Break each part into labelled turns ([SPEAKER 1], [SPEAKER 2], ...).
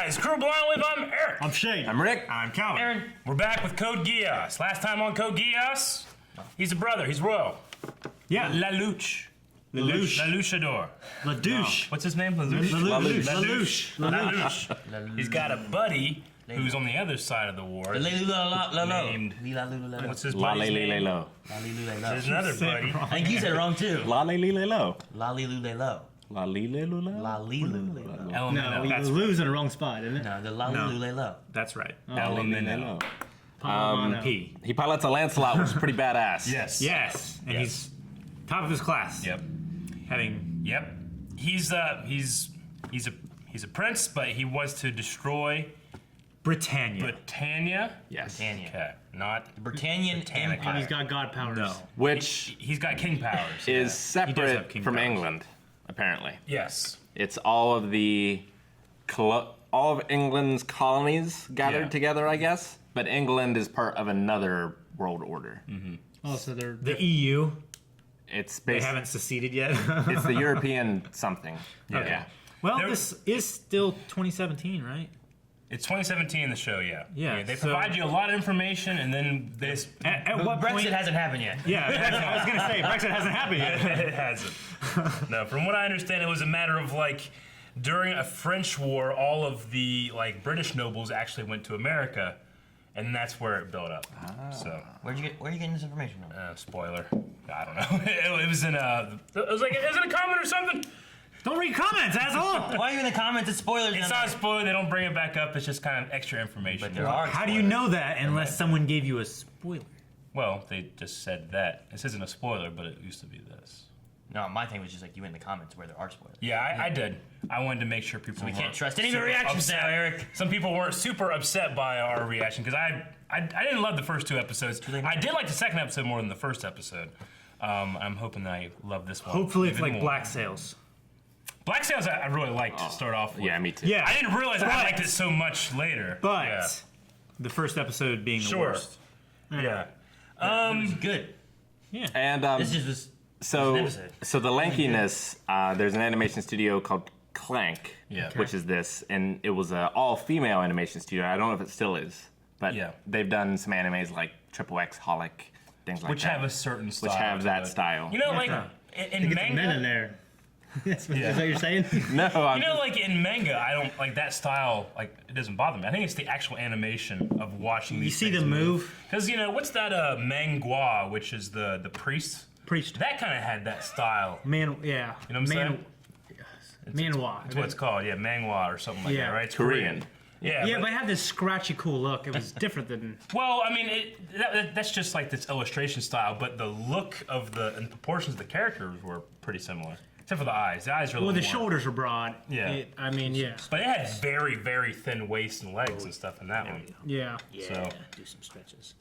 [SPEAKER 1] guys? Crew Blind Live, I'm Eric.
[SPEAKER 2] I'm Shane.
[SPEAKER 3] I'm Rick.
[SPEAKER 2] I'm Calvin.
[SPEAKER 1] Aaron. We're back with Code Geass. Last time on Code Geass, he's a brother. He's royal.
[SPEAKER 2] Yeah.
[SPEAKER 1] La Luche.
[SPEAKER 2] La Luche.
[SPEAKER 1] La Luchador.
[SPEAKER 2] La Douche.
[SPEAKER 1] What's his name? La Luche.
[SPEAKER 2] La Luche.
[SPEAKER 1] La
[SPEAKER 2] La
[SPEAKER 1] Luche.
[SPEAKER 2] Luche.
[SPEAKER 1] La Luche. He's got a buddy who's on the other side of the war. Named. What's his buddy's name?
[SPEAKER 3] La
[SPEAKER 1] There's another buddy.
[SPEAKER 4] I think you said it wrong too.
[SPEAKER 3] La li li lo.
[SPEAKER 4] La li lu le lo.
[SPEAKER 3] La li li lo.
[SPEAKER 4] La li lu le lo.
[SPEAKER 1] Elemental.
[SPEAKER 2] No, you're losing the wrong spot, isn't it?
[SPEAKER 4] No, the la li lu le lo.
[SPEAKER 2] That's right.
[SPEAKER 1] Elemental.
[SPEAKER 2] P.
[SPEAKER 3] He pilots a Lancelot, which is pretty badass.
[SPEAKER 1] Yes.
[SPEAKER 2] Yes, and
[SPEAKER 1] Yes.
[SPEAKER 2] he's top of his class.
[SPEAKER 1] Yep.
[SPEAKER 2] Having
[SPEAKER 1] Yep. He's a prince, but he was to destroy
[SPEAKER 2] Britannia.
[SPEAKER 1] Britannia.
[SPEAKER 3] Yes.
[SPEAKER 4] Britannia.
[SPEAKER 1] Okay. Not
[SPEAKER 4] Britannian
[SPEAKER 1] Britannica.
[SPEAKER 4] Empire.
[SPEAKER 2] and he's got god powers.
[SPEAKER 3] No. Which
[SPEAKER 1] He's got king powers.
[SPEAKER 3] is
[SPEAKER 2] He does have
[SPEAKER 3] separate
[SPEAKER 2] king
[SPEAKER 3] from
[SPEAKER 2] powers.
[SPEAKER 3] England, apparently.
[SPEAKER 1] Yes.
[SPEAKER 3] It's all of all of England's colonies gathered
[SPEAKER 1] Yeah.
[SPEAKER 3] together, I guess. But England is part of another world order.
[SPEAKER 2] Oh, so they're the EU.
[SPEAKER 3] It's
[SPEAKER 2] They
[SPEAKER 3] based,
[SPEAKER 2] haven't seceded yet.
[SPEAKER 3] it's the European something.
[SPEAKER 1] Okay.
[SPEAKER 3] Yeah.
[SPEAKER 2] Well,
[SPEAKER 1] There-
[SPEAKER 2] this is still 2017, right?
[SPEAKER 1] It's 2017 in the show. Yeah.
[SPEAKER 2] Yeah,
[SPEAKER 1] They
[SPEAKER 2] so-
[SPEAKER 1] provide you a lot of information, and then this.
[SPEAKER 2] At what
[SPEAKER 4] Brexit
[SPEAKER 2] point?
[SPEAKER 4] hasn't happened yet.
[SPEAKER 2] Yeah, I was gonna say Brexit hasn't happened yet.
[SPEAKER 1] It hasn't. No, from what I understand, it was a matter of like during a French war, all of the like British nobles actually went to America, and that's where it built up. So.
[SPEAKER 4] Where are you getting this information from?
[SPEAKER 1] Spoiler. I don't know. It was in a. It was like, is it a comment or something?
[SPEAKER 2] Don't read comments, asshole.
[SPEAKER 4] Why are you in the comments? It's spoilers.
[SPEAKER 1] It's not a spoiler. They don't bring it back up. It's just kind of extra information.
[SPEAKER 4] But there are.
[SPEAKER 2] How do you know that unless someone gave you a spoiler?
[SPEAKER 1] Well, they just said that. This isn't a spoiler, but it used to be this.
[SPEAKER 4] No, my thing was just like you in the comments where there are spoilers.
[SPEAKER 1] Yeah, I did. I wanted to make sure people.
[SPEAKER 4] We
[SPEAKER 1] weren't
[SPEAKER 4] can't trust any of the
[SPEAKER 1] super
[SPEAKER 4] reactions
[SPEAKER 1] upset.
[SPEAKER 4] now, Eric.
[SPEAKER 1] Some people weren't super upset by our reaction because I didn't love the first two episodes. I did like the second episode more than the first episode. I'm hoping that I love this one.
[SPEAKER 2] Hopefully, it's
[SPEAKER 1] even
[SPEAKER 2] like
[SPEAKER 1] more.
[SPEAKER 2] Black Sails.
[SPEAKER 1] Black Sails. I really liked to start off with.
[SPEAKER 3] Yeah, me too.
[SPEAKER 2] Yeah,
[SPEAKER 1] I didn't realize I liked it so much later.
[SPEAKER 2] but
[SPEAKER 1] yeah.
[SPEAKER 2] the first episode being the
[SPEAKER 1] Sure.
[SPEAKER 2] worst.
[SPEAKER 1] Yeah.
[SPEAKER 4] It was good.
[SPEAKER 3] And
[SPEAKER 4] This just was.
[SPEAKER 3] so,
[SPEAKER 4] an episode.
[SPEAKER 3] so the lankiness, there's an animation studio called Clank,
[SPEAKER 1] Yeah. Okay.
[SPEAKER 3] which is this, and it was an all-female animation studio. I don't know if it still is, but
[SPEAKER 1] Yeah.
[SPEAKER 3] they've done some animes like Triple X, Holic, things like
[SPEAKER 1] Which
[SPEAKER 3] that.
[SPEAKER 1] have a certain style.
[SPEAKER 3] which have
[SPEAKER 1] to
[SPEAKER 3] that
[SPEAKER 1] it.
[SPEAKER 3] style.
[SPEAKER 1] You know, like in
[SPEAKER 2] Men in
[SPEAKER 1] manga.
[SPEAKER 2] there. That's what,
[SPEAKER 1] Yeah.
[SPEAKER 2] is that what you're saying?
[SPEAKER 3] No, I'm
[SPEAKER 1] You know, like in manga, I don't like that style. Like it doesn't bother me. I think it's the actual animation of watching these.
[SPEAKER 2] You see the move?
[SPEAKER 1] Because what's that? Mangua, which is the priest.
[SPEAKER 2] Priest.
[SPEAKER 1] That kind of had that style.
[SPEAKER 2] Man, yeah.
[SPEAKER 1] You know what I'm saying?
[SPEAKER 2] Manhwa.
[SPEAKER 1] That's what it's called. Yeah, mangua or something like
[SPEAKER 2] Yeah.
[SPEAKER 1] that, right? It's
[SPEAKER 3] Korean.
[SPEAKER 1] Yeah.
[SPEAKER 2] Yeah, but it had this scratchy, cool look. It was different than.
[SPEAKER 1] Well, I mean, that's just like this illustration style, but the look of and proportions of the characters were pretty similar, except for the eyes. The eyes are a
[SPEAKER 2] Well,
[SPEAKER 1] little
[SPEAKER 2] the
[SPEAKER 1] more.
[SPEAKER 2] shoulders were broad.
[SPEAKER 1] Yeah.
[SPEAKER 2] I mean, yeah.
[SPEAKER 1] But it had very, very thin waist and legs and stuff in that one.
[SPEAKER 2] Yeah.
[SPEAKER 1] So.
[SPEAKER 4] Do some stretches.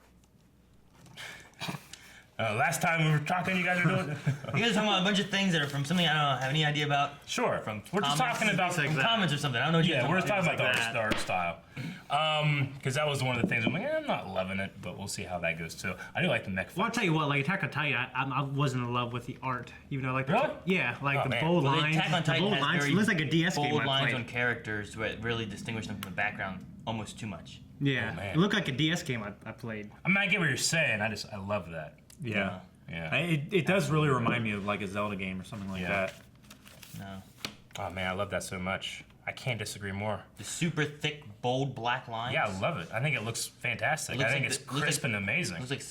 [SPEAKER 1] Last time we were talking, you guys are doing.
[SPEAKER 4] You guys are talking about a bunch of things that are from something I don't have any idea about.
[SPEAKER 1] Sure. We're just
[SPEAKER 4] Comments.
[SPEAKER 1] talking about.
[SPEAKER 4] From comments or something. I don't know what
[SPEAKER 1] Yeah, we're just talking about the
[SPEAKER 2] that.
[SPEAKER 1] art style. Because that was one of the things I'm like, I'm not loving it, but we'll see how that goes too. I do like the mech
[SPEAKER 2] Well, I'll
[SPEAKER 1] fight.
[SPEAKER 2] tell you what, like Attack on Titan, I wasn't in love with the art, even though I like the
[SPEAKER 1] Really?
[SPEAKER 2] yeah, like
[SPEAKER 1] Oh,
[SPEAKER 2] the
[SPEAKER 1] man.
[SPEAKER 2] bold
[SPEAKER 4] Well, the
[SPEAKER 2] lines.
[SPEAKER 4] Attack on
[SPEAKER 2] The
[SPEAKER 4] Titan
[SPEAKER 2] bold
[SPEAKER 4] has
[SPEAKER 2] lines.
[SPEAKER 4] very
[SPEAKER 2] It looks like a DS game
[SPEAKER 4] bold
[SPEAKER 2] I
[SPEAKER 4] lines
[SPEAKER 2] played.
[SPEAKER 4] on characters that really distinguish them from the background almost too much.
[SPEAKER 2] Yeah,
[SPEAKER 1] Oh, man.
[SPEAKER 2] it looked like a DS game I played.
[SPEAKER 1] I mean, I get what you're saying. I love that.
[SPEAKER 2] Yeah.
[SPEAKER 1] Yeah.
[SPEAKER 2] It does really remind me of like a Zelda game or something like
[SPEAKER 1] Yeah.
[SPEAKER 2] that.
[SPEAKER 4] No.
[SPEAKER 1] Oh man, I love that so much. I can't disagree more.
[SPEAKER 4] The super thick, bold black lines.
[SPEAKER 1] Yeah, I love it. I think it looks fantastic.
[SPEAKER 4] Looks
[SPEAKER 1] I think
[SPEAKER 4] like
[SPEAKER 1] it's
[SPEAKER 4] the- looks
[SPEAKER 1] crisp
[SPEAKER 4] like-
[SPEAKER 1] and amazing.
[SPEAKER 4] Looks like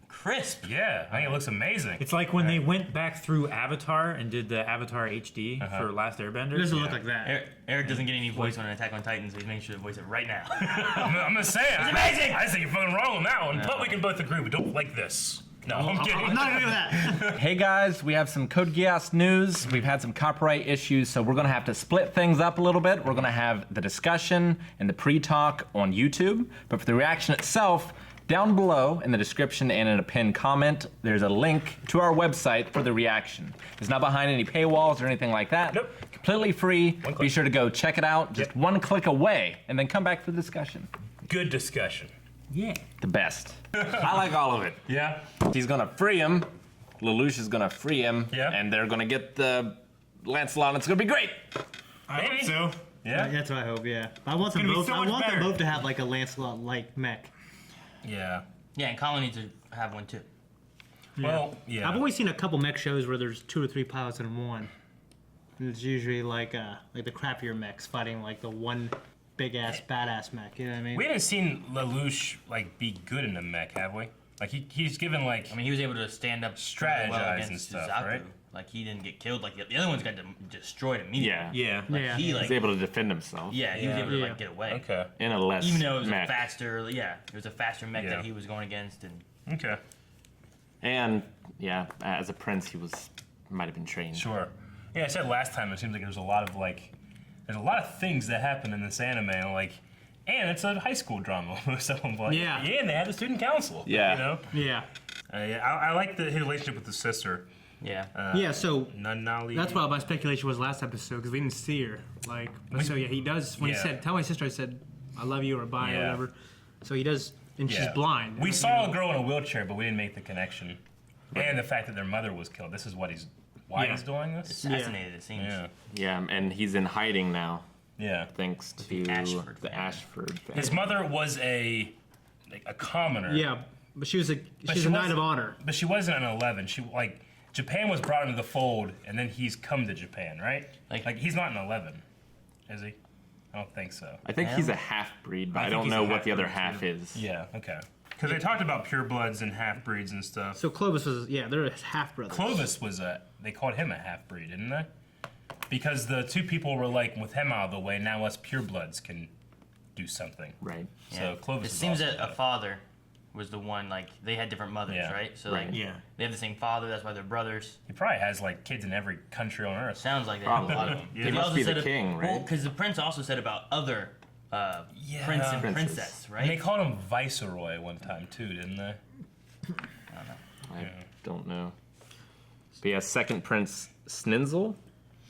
[SPEAKER 4] crisp.
[SPEAKER 1] Yeah, I think it looks amazing.
[SPEAKER 2] It's like when they went back through Avatar and did the Avatar HD
[SPEAKER 1] Uh-huh.
[SPEAKER 2] for Last Airbender.
[SPEAKER 5] It doesn't look like that.
[SPEAKER 4] Eric doesn't get any voice on an Attack on Titan, so he's making sure to voice it right now.
[SPEAKER 1] I'm gonna say it. It's
[SPEAKER 4] amazing!
[SPEAKER 1] I think you're fucking wrong on that one, but we can both agree we don't like this. No, I'm kidding.
[SPEAKER 5] I'm not gonna do that.
[SPEAKER 3] Hey guys, we have some Code Geass news. We've had some copyright issues, so we're gonna have to split things up a little bit. We're gonna have the discussion and the pre-talk on YouTube, but for the reaction itself, down below in the description and in a pinned comment, there's a link to our website for the reaction. It's not behind any paywalls or anything like that.
[SPEAKER 1] Nope.
[SPEAKER 3] Completely free.
[SPEAKER 1] One click.
[SPEAKER 3] Be sure to go check it out, just one click away, and then come back for the discussion.
[SPEAKER 1] Good discussion.
[SPEAKER 2] Yeah.
[SPEAKER 3] The best. I like all of it.
[SPEAKER 1] Yeah.
[SPEAKER 3] He's gonna free him. Lelouch is gonna free him.
[SPEAKER 1] Yeah.
[SPEAKER 3] And they're gonna get the Lancelot. It's gonna be great.
[SPEAKER 2] I
[SPEAKER 1] Maybe.
[SPEAKER 2] hope so.
[SPEAKER 1] Yeah.
[SPEAKER 5] That's what I hope. Yeah. I want them
[SPEAKER 2] gonna be
[SPEAKER 5] both.
[SPEAKER 2] so
[SPEAKER 5] I
[SPEAKER 2] much
[SPEAKER 5] want them
[SPEAKER 2] better.
[SPEAKER 5] both to have like a Lancelot like mech.
[SPEAKER 1] Yeah.
[SPEAKER 4] Yeah, and Colin needs to have one too.
[SPEAKER 1] Well, yeah.
[SPEAKER 5] I've always seen a couple mech shows where there's 2 or 3 pilots in one. And it's usually like the crappier mechs fighting like the one big ass badass mech. You know what I mean?
[SPEAKER 1] We haven't seen Lelouch like be good in the mech, have we? Like he's given like
[SPEAKER 4] I mean, he was able to stand up
[SPEAKER 1] Strategize
[SPEAKER 4] well
[SPEAKER 1] and
[SPEAKER 4] against
[SPEAKER 1] stuff,
[SPEAKER 4] Zaku.
[SPEAKER 1] right?
[SPEAKER 4] Like he didn't get killed. Like the other ones got destroyed immediately.
[SPEAKER 2] Yeah.
[SPEAKER 4] Like,
[SPEAKER 5] Yeah.
[SPEAKER 4] He like
[SPEAKER 6] He's able to defend himself.
[SPEAKER 4] yeah, he was
[SPEAKER 1] Yeah.
[SPEAKER 4] able to
[SPEAKER 5] Yeah.
[SPEAKER 4] like get away.
[SPEAKER 1] okay,
[SPEAKER 6] In a less
[SPEAKER 4] Even though it was
[SPEAKER 6] mech.
[SPEAKER 4] a faster, it was a faster mech
[SPEAKER 1] Yeah.
[SPEAKER 4] that he was going against, and
[SPEAKER 1] okay,
[SPEAKER 6] And yeah, as a prince, he might have been trained.
[SPEAKER 1] sure. Yeah, I said last time it seems like there's a lot of things that happen in this anime, and it's a high school drama. Most of them,
[SPEAKER 5] Yeah.
[SPEAKER 1] and they have the student council.
[SPEAKER 6] Yeah.
[SPEAKER 1] you know.
[SPEAKER 5] Yeah.
[SPEAKER 1] Yeah, I like his relationship with his sister.
[SPEAKER 4] yeah.
[SPEAKER 5] Yeah. So
[SPEAKER 1] Nunali.
[SPEAKER 5] that's what my speculation was last episode because we didn't see her. Like, but so yeah, he does. When he
[SPEAKER 1] Yeah.
[SPEAKER 5] said, "Tell my sister," I said, "I love you" or "Bye" or
[SPEAKER 1] Yeah.
[SPEAKER 5] whatever. So he does, and she's
[SPEAKER 1] Yeah.
[SPEAKER 5] blind.
[SPEAKER 1] We
[SPEAKER 5] You
[SPEAKER 1] saw
[SPEAKER 5] know?
[SPEAKER 1] a girl in a wheelchair, but we didn't make the connection. And the fact that their mother was killed. This is why
[SPEAKER 5] Yeah.
[SPEAKER 1] he's doing this.
[SPEAKER 4] Assassinated, it seems.
[SPEAKER 1] Yeah.
[SPEAKER 6] Yeah, and he's in hiding now,
[SPEAKER 1] Yeah.
[SPEAKER 6] thanks to
[SPEAKER 4] Ashford
[SPEAKER 6] the
[SPEAKER 4] family.
[SPEAKER 6] Ashford family.
[SPEAKER 1] His mother was a commoner.
[SPEAKER 5] Yeah, but she's a
[SPEAKER 1] But
[SPEAKER 5] she's
[SPEAKER 1] she
[SPEAKER 5] a knight
[SPEAKER 1] wasn't-
[SPEAKER 5] of honor.
[SPEAKER 1] But she wasn't an 11. Japan was brought into the fold, and then he's come to Japan, right?
[SPEAKER 4] Like-
[SPEAKER 1] he's not an 11, is he? I don't think so.
[SPEAKER 6] I think he's a half-breed, but
[SPEAKER 1] I
[SPEAKER 6] I
[SPEAKER 1] think
[SPEAKER 6] don't
[SPEAKER 1] he's
[SPEAKER 6] know
[SPEAKER 1] a
[SPEAKER 6] what the other
[SPEAKER 1] half-breed,
[SPEAKER 6] half is.
[SPEAKER 1] Yeah. Okay. Because they talked about purebloods and half breeds and stuff.
[SPEAKER 5] So Clovis was they're half brothers.
[SPEAKER 1] Clovis was they called him a half breed, didn't they? Because the two people were like, with him out of the way, now us purebloods can do something.
[SPEAKER 6] Right.
[SPEAKER 1] So Clovis.
[SPEAKER 4] It
[SPEAKER 1] is
[SPEAKER 4] seems
[SPEAKER 1] also
[SPEAKER 4] that a father was the one, like, they had different mothers,
[SPEAKER 1] Yeah.
[SPEAKER 4] right? So,
[SPEAKER 6] Right.
[SPEAKER 4] like,
[SPEAKER 2] Yeah.
[SPEAKER 4] they have the same father, that's why they're brothers.
[SPEAKER 1] He probably has like kids in every country on Earth.
[SPEAKER 4] Sounds like they have a lot of them.
[SPEAKER 1] Yeah.
[SPEAKER 6] He must be the king, right?
[SPEAKER 4] because the prince also said about other
[SPEAKER 1] Yeah.
[SPEAKER 4] prince and
[SPEAKER 6] Princes.
[SPEAKER 4] princess,
[SPEAKER 1] And
[SPEAKER 4] right?
[SPEAKER 1] they called him Viceroy one time too, didn't they?
[SPEAKER 6] I don't know. But yeah, second Prince Sninzel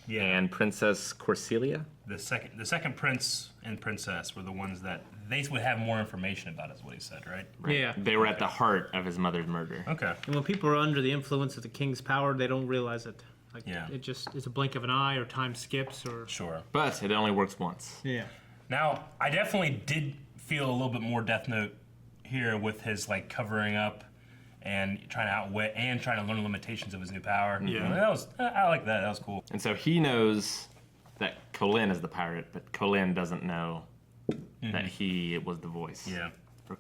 [SPEAKER 1] Yeah.
[SPEAKER 6] and Princess Corselia.
[SPEAKER 1] The second prince and princess were the ones that they would have more information about, is what he said, right?
[SPEAKER 5] Yeah.
[SPEAKER 6] They were at the heart of his mother's murder.
[SPEAKER 1] Okay.
[SPEAKER 5] And when people are under the influence of the king's power, they don't realize it. Like
[SPEAKER 1] Yeah.
[SPEAKER 5] it's a blink of an eye, or time skips, or
[SPEAKER 1] Sure.
[SPEAKER 6] But it only works once.
[SPEAKER 5] yeah.
[SPEAKER 1] Now, I definitely did feel a little bit more Death Note here with his like covering up and trying to outwit and trying to learn the limitations of his new power.
[SPEAKER 2] Yeah.
[SPEAKER 1] I like that. That was cool.
[SPEAKER 6] And so he knows that Colin is the pirate, but Colin doesn't know that he was the voice.
[SPEAKER 1] Yeah.
[SPEAKER 6] Or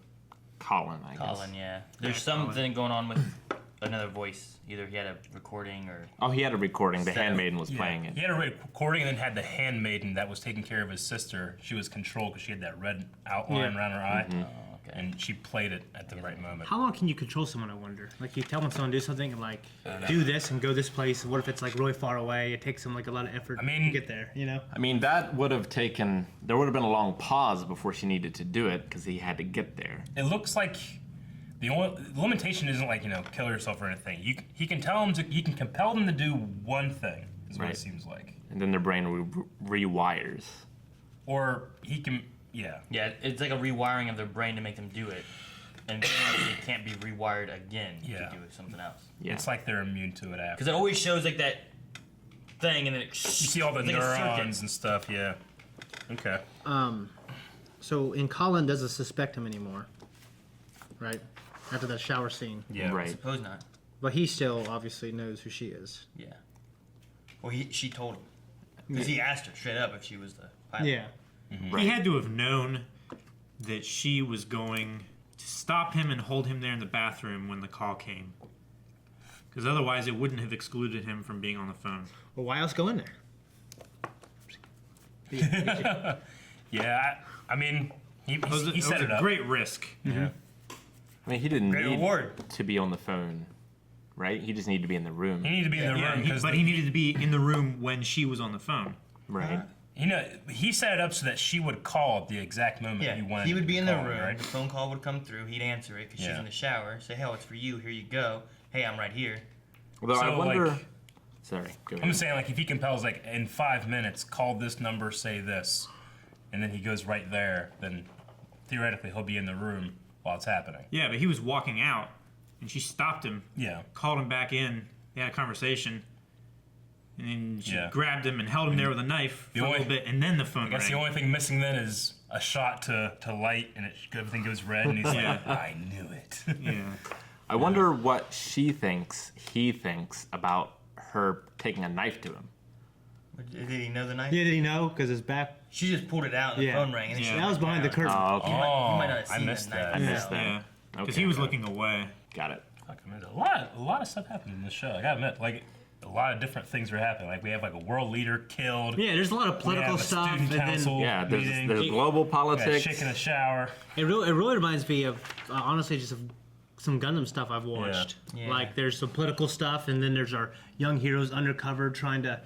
[SPEAKER 6] Colin, I guess.
[SPEAKER 4] Colin, yeah. There's something going on with another voice. Either he had a recording or...
[SPEAKER 6] Oh, he had a recording. The
[SPEAKER 4] Set up.
[SPEAKER 6] handmaiden was playing
[SPEAKER 1] He
[SPEAKER 6] it.
[SPEAKER 1] had a recording and then had the handmaiden that was taking care of his sister. She was controlled because she had that red outline
[SPEAKER 5] Yeah.
[SPEAKER 1] around her eye.
[SPEAKER 4] Okay.
[SPEAKER 1] And she played it at the right moment.
[SPEAKER 5] How long can you control someone? I wonder. Like you tell someone to do something and like do this and go this place. What if it's like really far away? It takes them like a lot of effort
[SPEAKER 1] I mean-
[SPEAKER 5] to get there. You know.
[SPEAKER 6] I mean, that would have taken... There would have been a long pause before she needed to do it because he had to get there.
[SPEAKER 1] It looks like the limitation isn't like, kill yourself or anything. He can compel them to do one thing, is what
[SPEAKER 6] Right.
[SPEAKER 1] it seems like.
[SPEAKER 6] And then their brain rewires.
[SPEAKER 1] Or he can, yeah.
[SPEAKER 4] Yeah, it's like a rewiring of their brain to make them do it. And it can't be rewired again
[SPEAKER 1] Yeah.
[SPEAKER 4] to do something else.
[SPEAKER 6] Yeah.
[SPEAKER 1] It's like they're immune to it after.
[SPEAKER 4] Because it always shows like that thing and then it...
[SPEAKER 1] You see all the
[SPEAKER 4] it's like a circuit.
[SPEAKER 1] neurons and stuff, yeah. Okay.
[SPEAKER 5] So in Colin doesn't suspect him anymore, right? After that shower scene,
[SPEAKER 1] Yeah.
[SPEAKER 6] Right.
[SPEAKER 4] Suppose not.
[SPEAKER 5] but he still obviously knows who she is.
[SPEAKER 4] Yeah. Well, she told him. Because he asked her straight up if she was the pilot.
[SPEAKER 5] Yeah.
[SPEAKER 2] He had to have known that she was going to stop him and hold him there in the bathroom when the call came. Because otherwise, it wouldn't have excluded him from being on the phone.
[SPEAKER 5] Well, why else go in there?
[SPEAKER 1] Yeah, I mean, he
[SPEAKER 2] It was,
[SPEAKER 1] set
[SPEAKER 2] a
[SPEAKER 1] it up.
[SPEAKER 2] great risk.
[SPEAKER 1] Yeah.
[SPEAKER 6] I mean, he didn't
[SPEAKER 1] Great
[SPEAKER 6] need
[SPEAKER 1] reward.
[SPEAKER 6] to be on the phone, right? He just needed to be in the room.
[SPEAKER 1] He needed to be in the room because
[SPEAKER 2] But he needed to be in the room when she was on the phone.
[SPEAKER 6] Right.
[SPEAKER 1] he set it up so that she would call at the exact moment
[SPEAKER 4] Yeah,
[SPEAKER 1] he wanted.
[SPEAKER 4] he would be in the
[SPEAKER 1] call,
[SPEAKER 4] room.
[SPEAKER 1] right?
[SPEAKER 4] The phone call would come through. He'd answer it because she's
[SPEAKER 1] Yeah.
[SPEAKER 4] in the shower. Say, "Hey, it's for you. Here you go. Hey, I'm right here."
[SPEAKER 6] Although I
[SPEAKER 1] So,
[SPEAKER 6] wonder...
[SPEAKER 1] like-
[SPEAKER 6] Sorry, go
[SPEAKER 1] I'm
[SPEAKER 6] ahead.
[SPEAKER 1] saying, like, if he compels, like, in 5 minutes, call this number, say this, and then he goes right there, then theoretically he'll be in the room while it's happening.
[SPEAKER 2] Yeah, but he was walking out, and she stopped him,
[SPEAKER 1] Yeah.
[SPEAKER 2] called him back in. They had a conversation, And then she
[SPEAKER 1] Yeah.
[SPEAKER 2] grabbed him and held him there with a knife for a
[SPEAKER 1] only-
[SPEAKER 2] little bit, and then the phone
[SPEAKER 1] I guess
[SPEAKER 2] rang.
[SPEAKER 1] the only thing missing then is a shot to light, and everything goes red, and he's
[SPEAKER 2] Yeah.
[SPEAKER 1] like, I knew it.
[SPEAKER 2] Yeah.
[SPEAKER 6] I wonder what he thinks about her taking a knife to him.
[SPEAKER 4] Did he know the knife?
[SPEAKER 5] Yeah, did he know? Because his back.
[SPEAKER 4] She just pulled it out and the
[SPEAKER 5] Yeah.
[SPEAKER 4] phone rang. And
[SPEAKER 2] Yeah.
[SPEAKER 4] she
[SPEAKER 5] That was behind the curtain.
[SPEAKER 6] Oh, okay.
[SPEAKER 4] You might not have
[SPEAKER 1] I
[SPEAKER 4] seen
[SPEAKER 1] missed
[SPEAKER 4] the knife.
[SPEAKER 1] that.
[SPEAKER 6] I
[SPEAKER 1] Yeah.
[SPEAKER 6] missed that.
[SPEAKER 2] Yeah. Because
[SPEAKER 6] Okay.
[SPEAKER 2] he was looking away.
[SPEAKER 6] Got it.
[SPEAKER 1] Fuck, I mean, a lot of stuff happened in the show. I gotta admit, like, a lot of different things were happening. Like, we have like a world leader killed.
[SPEAKER 5] Yeah, there's a lot of
[SPEAKER 1] We
[SPEAKER 5] political
[SPEAKER 1] have a
[SPEAKER 5] stuff,
[SPEAKER 1] student
[SPEAKER 5] and then
[SPEAKER 1] council
[SPEAKER 6] Yeah,
[SPEAKER 1] meeting.
[SPEAKER 6] there's global
[SPEAKER 1] We got
[SPEAKER 6] politics.
[SPEAKER 1] chick in a shower.
[SPEAKER 5] it really reminds me of honestly just of some Gundam stuff I've watched.
[SPEAKER 4] Yeah.
[SPEAKER 5] Like there's some political stuff, and then there's our young heroes undercover trying to,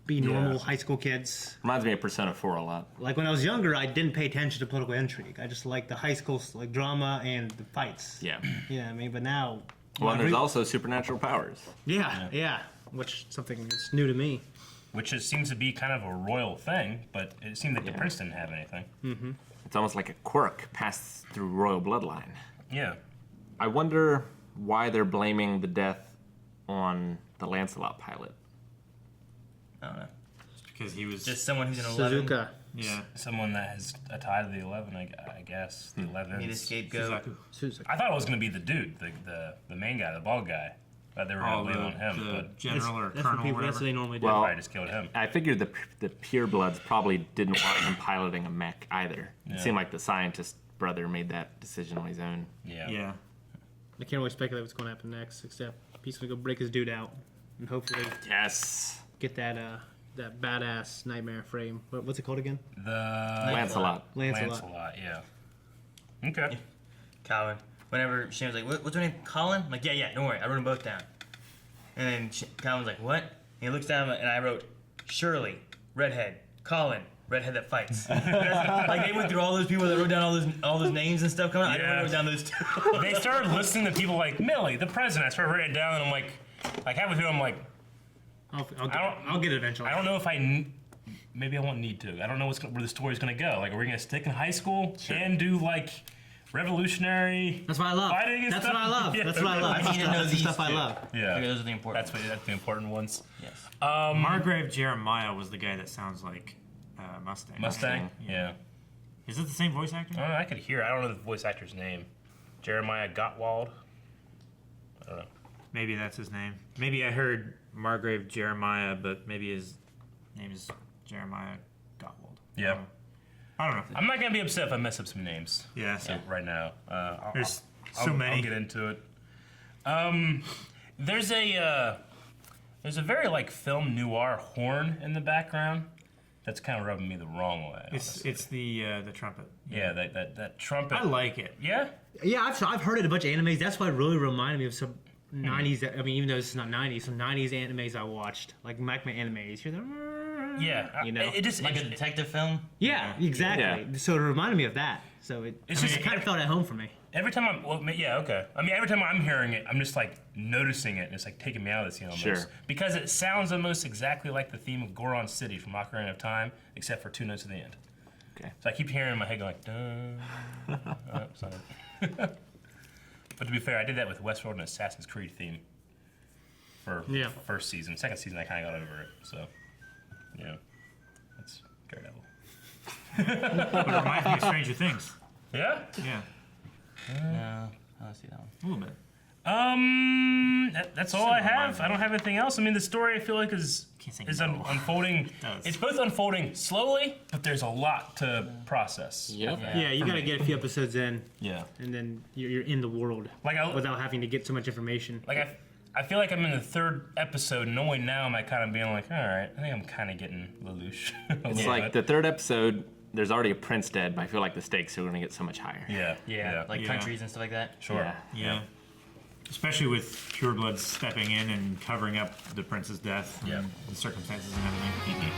[SPEAKER 5] be normal high school kids.
[SPEAKER 6] Reminds me of Persona 4 a lot.
[SPEAKER 5] Like when I was younger, I didn't pay attention to political intrigue. I just liked the high school like drama and the fights.
[SPEAKER 6] Yeah.
[SPEAKER 5] You know what I mean? But now,
[SPEAKER 6] Well, and there's
[SPEAKER 5] re-
[SPEAKER 6] also supernatural powers.
[SPEAKER 5] yeah, which is something that's new to me.
[SPEAKER 1] Which seems to be kind of a royal thing, but it seemed like the
[SPEAKER 6] Yeah.
[SPEAKER 1] prince didn't have anything.
[SPEAKER 6] It's almost like a quirk passed through royal bloodline.
[SPEAKER 1] Yeah.
[SPEAKER 6] I wonder why they're blaming the death on the Lancelot pilot.
[SPEAKER 4] I don't know.
[SPEAKER 2] Because he was
[SPEAKER 4] Just someone who's an 11.
[SPEAKER 5] Suzuka.
[SPEAKER 2] yeah.
[SPEAKER 1] Someone that has a tie to the 11, I guess. The 11.
[SPEAKER 4] Need a scapegoat.
[SPEAKER 2] Suzaku.
[SPEAKER 1] I thought it was going to be the dude, the main guy, the bald guy. Thought they were going
[SPEAKER 2] Oh,
[SPEAKER 1] to lean on him,
[SPEAKER 2] the
[SPEAKER 1] but
[SPEAKER 2] general or
[SPEAKER 5] That's what
[SPEAKER 2] colonel,
[SPEAKER 5] people. That's
[SPEAKER 2] whatever.
[SPEAKER 5] what they normally do.
[SPEAKER 6] Well,
[SPEAKER 1] probably just killed him.
[SPEAKER 6] I figured the purebloods probably didn't want him piloting a mech either.
[SPEAKER 1] Yeah.
[SPEAKER 6] It seemed like the scientist brother made that decision on his own.
[SPEAKER 1] Yeah.
[SPEAKER 2] Yeah.
[SPEAKER 5] I can't really speculate what's going to happen next, except he's going to go break his dude out and hopefully
[SPEAKER 6] Yes.
[SPEAKER 5] get that badass nightmare frame. What's it called again?
[SPEAKER 1] The
[SPEAKER 6] Lancelot.
[SPEAKER 5] Lancelot.
[SPEAKER 1] yeah. Okay.
[SPEAKER 4] Colin. Whenever she was like, what's her name? Colin? I'm like, yeah, don't worry. I wrote them both down. And then Colin's like, what? And he looks down and I wrote, Shirley, redhead. Colin, redhead that fights. Like they went through all those people that wrote down all those names and stuff coming out.
[SPEAKER 1] Yeah.
[SPEAKER 4] I wrote down those two.
[SPEAKER 1] They started listening to people like Millie, the president. I started writing it down, and I'm like halfway through, I'm like,
[SPEAKER 5] I'll get it eventually.
[SPEAKER 1] I don't know if maybe I won't need to. I don't know where the story's gonna go. Like, are we gonna stick in high school and do like revolutionary?
[SPEAKER 5] That's what I love.
[SPEAKER 1] Fighting and
[SPEAKER 5] That's
[SPEAKER 1] stuff?
[SPEAKER 5] what I love.
[SPEAKER 1] Yeah.
[SPEAKER 5] That's what I love.
[SPEAKER 4] I need to know
[SPEAKER 5] That's the
[SPEAKER 4] these
[SPEAKER 5] stuff I
[SPEAKER 4] two.
[SPEAKER 5] love.
[SPEAKER 1] Yeah,
[SPEAKER 4] Those are the important
[SPEAKER 1] that's the important ones.
[SPEAKER 4] Yes.
[SPEAKER 2] Margrave Jeremiah was the guy that sounds like Mustang.
[SPEAKER 1] Mustang. Yeah.
[SPEAKER 2] Is it the same voice actor?
[SPEAKER 1] I don't know. I could hear. I don't know the voice actor's name. Jeremiah Gottwald. I don't know.
[SPEAKER 2] Maybe that's his name. Maybe I heard Margrave Jeremiah, but maybe his name is Jeremiah Gottwald.
[SPEAKER 1] Yeah.
[SPEAKER 2] I don't know.
[SPEAKER 1] I'm not gonna be upset if I mess up some names.
[SPEAKER 2] Yeah.
[SPEAKER 1] So right now,
[SPEAKER 2] There's
[SPEAKER 1] I'll,
[SPEAKER 2] so many.
[SPEAKER 1] I'll get into it. There's a very like film noir horn in the background. That's kind of rubbing me the wrong way. honestly.
[SPEAKER 2] It's the trumpet.
[SPEAKER 1] yeah, that trumpet.
[SPEAKER 2] I like it.
[SPEAKER 1] Yeah.
[SPEAKER 5] Yeah, I've heard it in a bunch of animes. That's why it really reminded me of some 90s. I mean, even though it's not 90s, some 90s animes I watched, like my animes. Hear the
[SPEAKER 1] Yeah.
[SPEAKER 5] You know?
[SPEAKER 1] it just
[SPEAKER 4] Like a detective film?
[SPEAKER 5] yeah, exactly.
[SPEAKER 6] Yeah.
[SPEAKER 5] So it reminded me of that. So it
[SPEAKER 1] It's
[SPEAKER 5] just
[SPEAKER 1] just-
[SPEAKER 5] kind of felt at home for me.
[SPEAKER 1] every time okay. I mean, every time I'm hearing it, I'm just like noticing it, and it's like taking me out of the scene almost.
[SPEAKER 6] Sure.
[SPEAKER 1] Because it sounds almost exactly like the theme of Goron City from Ocarina of Time, except for 2 notes at the end.
[SPEAKER 6] Okay.
[SPEAKER 1] So I keep hearing it in my head going, dun. Oh, sorry. But to be fair, I did that with Westworld and Assassin's Creed theme for
[SPEAKER 5] Yeah.
[SPEAKER 1] first season. Second season, I kind of got over it. So, yeah, that's Daredevil.
[SPEAKER 2] But it reminds me of Stranger Things.
[SPEAKER 1] Yeah.
[SPEAKER 2] Yeah.
[SPEAKER 4] No, I don't see that one.
[SPEAKER 2] A little bit.
[SPEAKER 1] That's all I have. I don't have anything else. I mean, the story I feel like is
[SPEAKER 2] Can't say
[SPEAKER 1] un-
[SPEAKER 2] no.
[SPEAKER 1] unfolding.
[SPEAKER 2] does.
[SPEAKER 1] It's both unfolding slowly, but there's a lot to process.
[SPEAKER 6] Yep.
[SPEAKER 5] Yeah, you got to get a few episodes in,
[SPEAKER 1] Yeah.
[SPEAKER 5] and then you're in the world
[SPEAKER 1] Like
[SPEAKER 5] without having to get so much information.
[SPEAKER 1] I feel like I'm in the 3rd episode, and only now am I kind of being like, all right, I think I'm kind of getting Lelouch.
[SPEAKER 6] It's like the 3rd episode, there's already a prince dead, but I feel like the stakes are going to get so much higher.
[SPEAKER 1] Yeah.
[SPEAKER 4] Yeah, like
[SPEAKER 2] Yeah.
[SPEAKER 4] countries and stuff like that.
[SPEAKER 1] sure.
[SPEAKER 6] Yeah.
[SPEAKER 2] Yeah. Especially with purebloods stepping in and covering up the prince's death
[SPEAKER 1] Yeah.
[SPEAKER 2] and the circumstances and everything.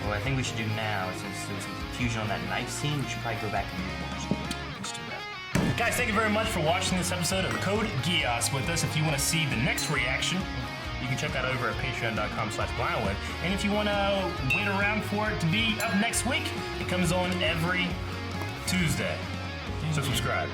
[SPEAKER 4] What I think we should do now, since there was some confusion on that knife scene, we should probably go back and rewatch it. Let's do that.
[SPEAKER 1] Guys, thank you very much for watching this episode of Code Geass with us. If you want to see the next reaction, you can check that over at patreon.com/blindweb. And if you want to wait around for it to be up next week, it comes on every Tuesday. So subscribe.